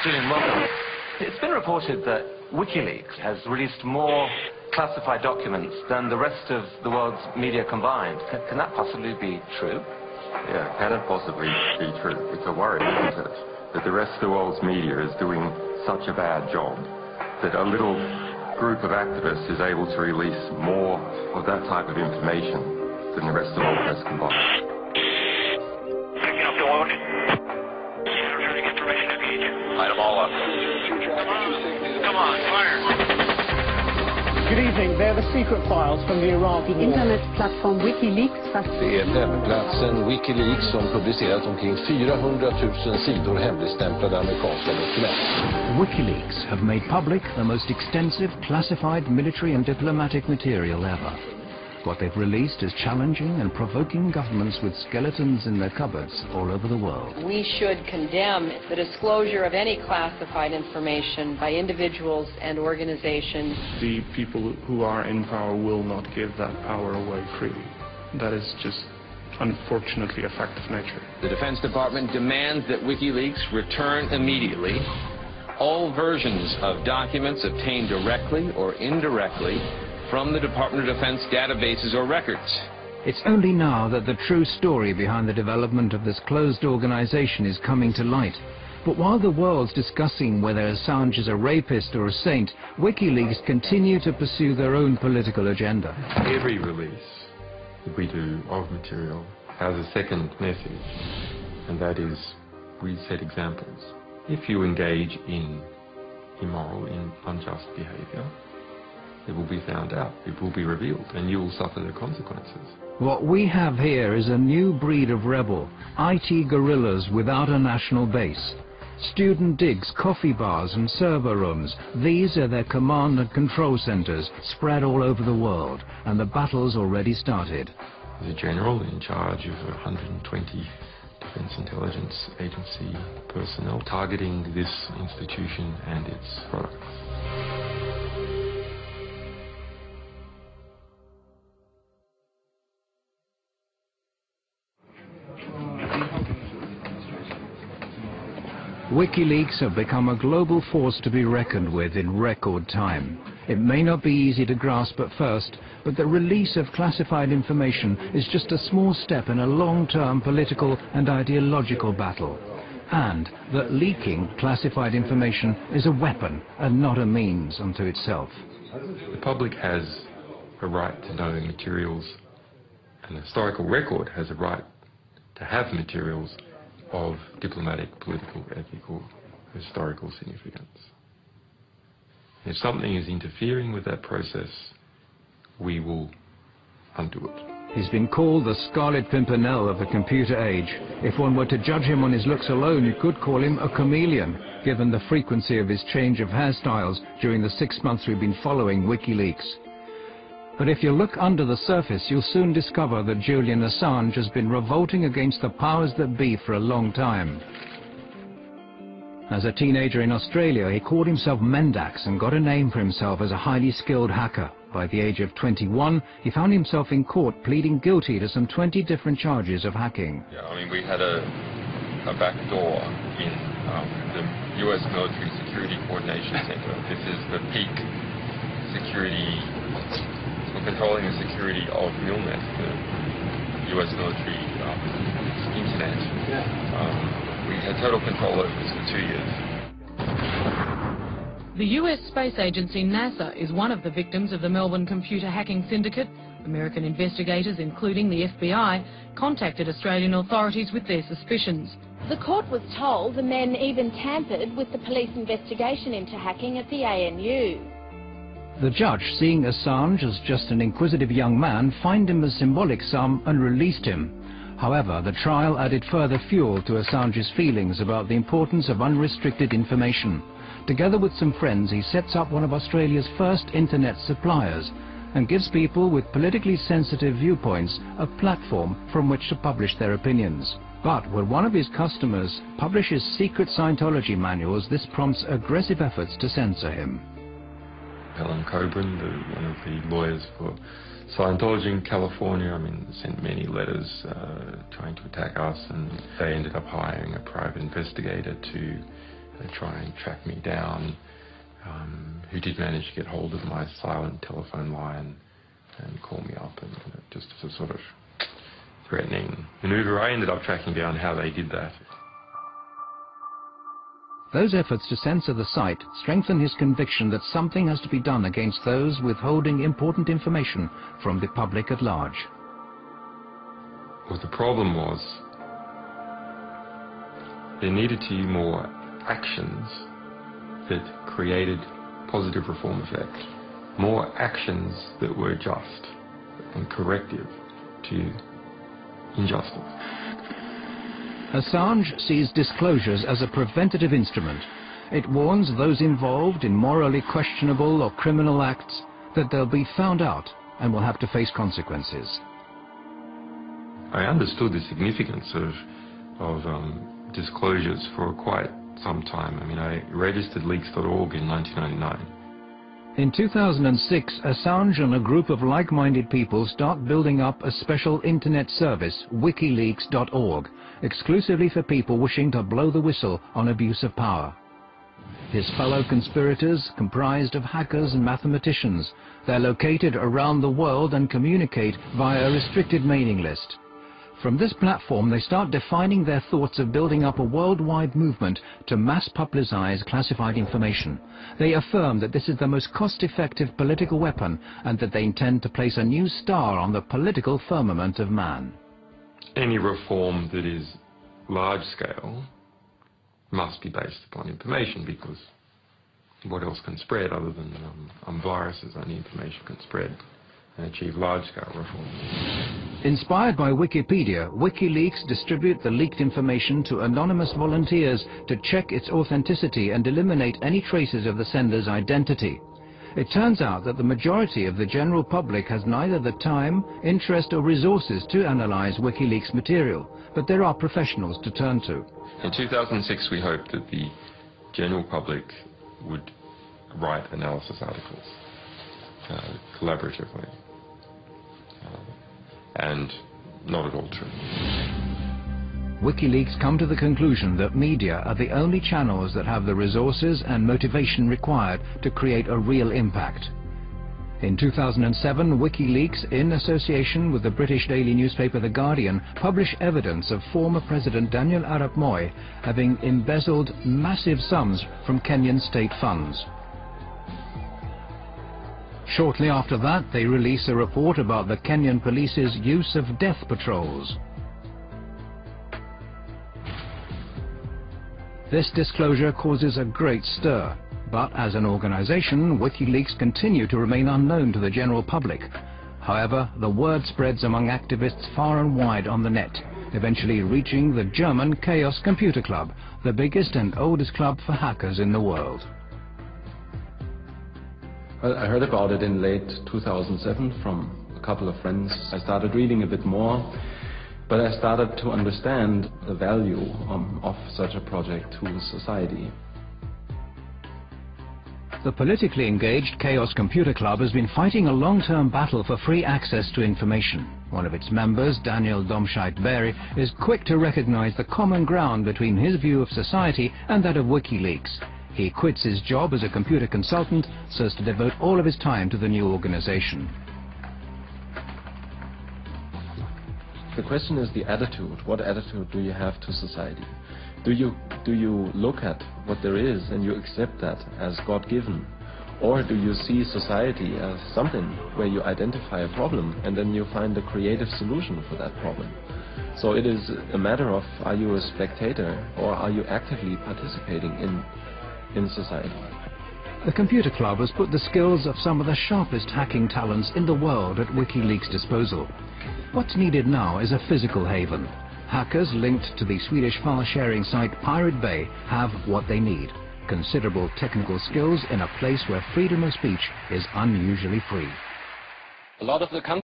Julian, welcome. It's been reported that WikiLeaks has released more classified documents than the rest of the world's media combined. Can that possibly be true? Yeah, can it possibly be true? It's a worry, isn't it? That the rest of the world's media is doing such a bad job that a little group of activists is able to release more of that type of information than the rest of the world press combined. Item all up. Come on, fire. Good evening. They're the secret files from the Iraqi war. Internetplattform WikiLeaks. Det är webbplatsen WikiLeaks som publicerat omkring 400 000 sidor hemligstämplade amerikanska dokument. WikiLeaks have made public the most extensive classified military and diplomatic material ever. What they've released is challenging and provoking governments with skeletons in their cupboards all over the world. We should condemn the disclosure of any classified information by individuals and organizations. The people who are in power will not give that power away freely. That is just, unfortunately, a fact of nature. The Defense Department demands that WikiLeaks return immediately all versions of documents obtained directly or indirectly from the Department of Defense databases or records. It's only now that the true story behind the development of this closed organization is coming to light. But while the world's discussing whether Assange is a rapist or a saint, WikiLeaks continue to pursue their own political agenda. Every release that we do of material has a second message, and that is we set examples. If you engage in immoral, in unjust behavior, it will be found out, it will be revealed, and you will suffer the consequences. What we have here is a new breed of rebel, IT guerrillas without a national base. Student digs, coffee bars and server rooms, these are their command and control centers spread all over the world, and the battle's already started. There's a general in charge of 120 Defense Intelligence Agency personnel targeting this institution and its products. WikiLeaks have become a global force to be reckoned with in record time. It may not be easy to grasp at first, but the release of classified information is just a small step in a long-term political and ideological battle. And that leaking classified information is a weapon and not a means unto itself. The public has a right to know materials, and the historical record has a right to have materials of diplomatic, political, ethical, historical significance. If something is interfering with that process, we will undo it. He's been called the Scarlet Pimpernel of the computer age. If one were to judge him on his looks alone, you could call him a chameleon, given the frequency of his change of hairstyles during the 6 months we've been following WikiLeaks. But if you look under the surface, you'll soon discover that Julian Assange has been revolting against the powers that be for a long time. As a teenager in Australia, he called himself Mendax and got a name for himself as a highly skilled hacker. By the age of 21, he found himself in court pleading guilty to some 20 different charges of hacking. Yeah, I mean, we had a back door in the US Military Security Coordination Center. This is the peak security. We're controlling the security of MILNET, the US military internet. We had total control over this for 2 years. The US space agency NASA is one of the victims of the Melbourne computer hacking syndicate. American investigators, including the FBI, contacted Australian authorities with their suspicions. The court was told the men even tampered with the police investigation into hacking at the ANU. The judge, seeing Assange as just an inquisitive young man, fined him a symbolic sum and released him. However, the trial added further fuel to Assange's feelings about the importance of unrestricted information. Together with some friends, he sets up one of Australia's first internet suppliers and gives people with politically sensitive viewpoints a platform from which to publish their opinions. But when one of his customers publishes secret Scientology manuals, this prompts aggressive efforts to censor him. Helen Coburn, one of the lawyers for Scientology in California, I mean, sent many letters trying to attack us, and they ended up hiring a private investigator to try and track me down, who did manage to get hold of my silent telephone line and call me up, and just as a sort of threatening maneuver. I ended up tracking down how they did that. Those efforts to censor the site strengthen his conviction that something has to be done against those withholding important information from the public at large. What the problem was, there needed to be more actions that created positive reform effect, more actions that were just and corrective to injustice. Assange sees disclosures as a preventative instrument. It warns those involved in morally questionable or criminal acts that they'll be found out and will have to face consequences. I understood the significance of disclosures for quite some time. I mean, I registered leaks.org in 1999. In 2006, Assange and a group of like-minded people start building up a special internet service, WikiLeaks.org, exclusively for people wishing to blow the whistle on abuse of power. His fellow conspirators comprised of hackers and mathematicians. They're located around the world and communicate via a restricted mailing list. From this platform, they start defining their thoughts of building up a worldwide movement to mass publicize classified information. They affirm that this is the most cost-effective political weapon and that they intend to place a new star on the political firmament of man. Any reform that is large-scale must be based upon information, because what else can spread other than viruses? Only information can spread and achieve large-scale reform. Inspired by Wikipedia, WikiLeaks distribute the leaked information to anonymous volunteers to check its authenticity and eliminate any traces of the sender's identity. It turns out that the majority of the general public has neither the time, interest or resources to analyze WikiLeaks material, but there are professionals to turn to. In 2006, we hoped that the general public would write analysis articles collaboratively, and not at all true. WikiLeaks come to the conclusion that media are the only channels that have the resources and motivation required to create a real impact. In 2007, WikiLeaks, in association with the British daily newspaper The Guardian, published evidence of former President Daniel Arap Moi having embezzled massive sums from Kenyan state funds. Shortly after that, they release a report about the Kenyan police's use of death patrols. This disclosure causes a great stir, but as an organization, WikiLeaks continue to remain unknown to the general public. However, the word spreads among activists far and wide on the net, eventually reaching the German Chaos Computer Club, the biggest and oldest club for hackers in the world. Well, I heard about it in late 2007 from a couple of friends. I started reading a bit more, but I started to understand the value of such a project to society. The politically engaged Chaos Computer Club has been fighting a long-term battle for free access to information. One of its members, Daniel Domscheit-Berry, is quick to recognize the common ground between his view of society and that of WikiLeaks. He quits his job as a computer consultant so as to devote all of his time to the new organization. The question is the attitude. What attitude do you have to society? Do you look at what there is and you accept that as God-given? Or do you see society as something where you identify a problem and then you find a creative solution for that problem? So it is a matter of, are you a spectator or are you actively participating in society? The Computer Club has put the skills of some of the sharpest hacking talents in the world at WikiLeaks' disposal. What's needed now is a physical haven. Hackers linked to the Swedish file-sharing site Pirate Bay have what they need: considerable technical skills in a place where freedom of speech is unusually free. A lot of the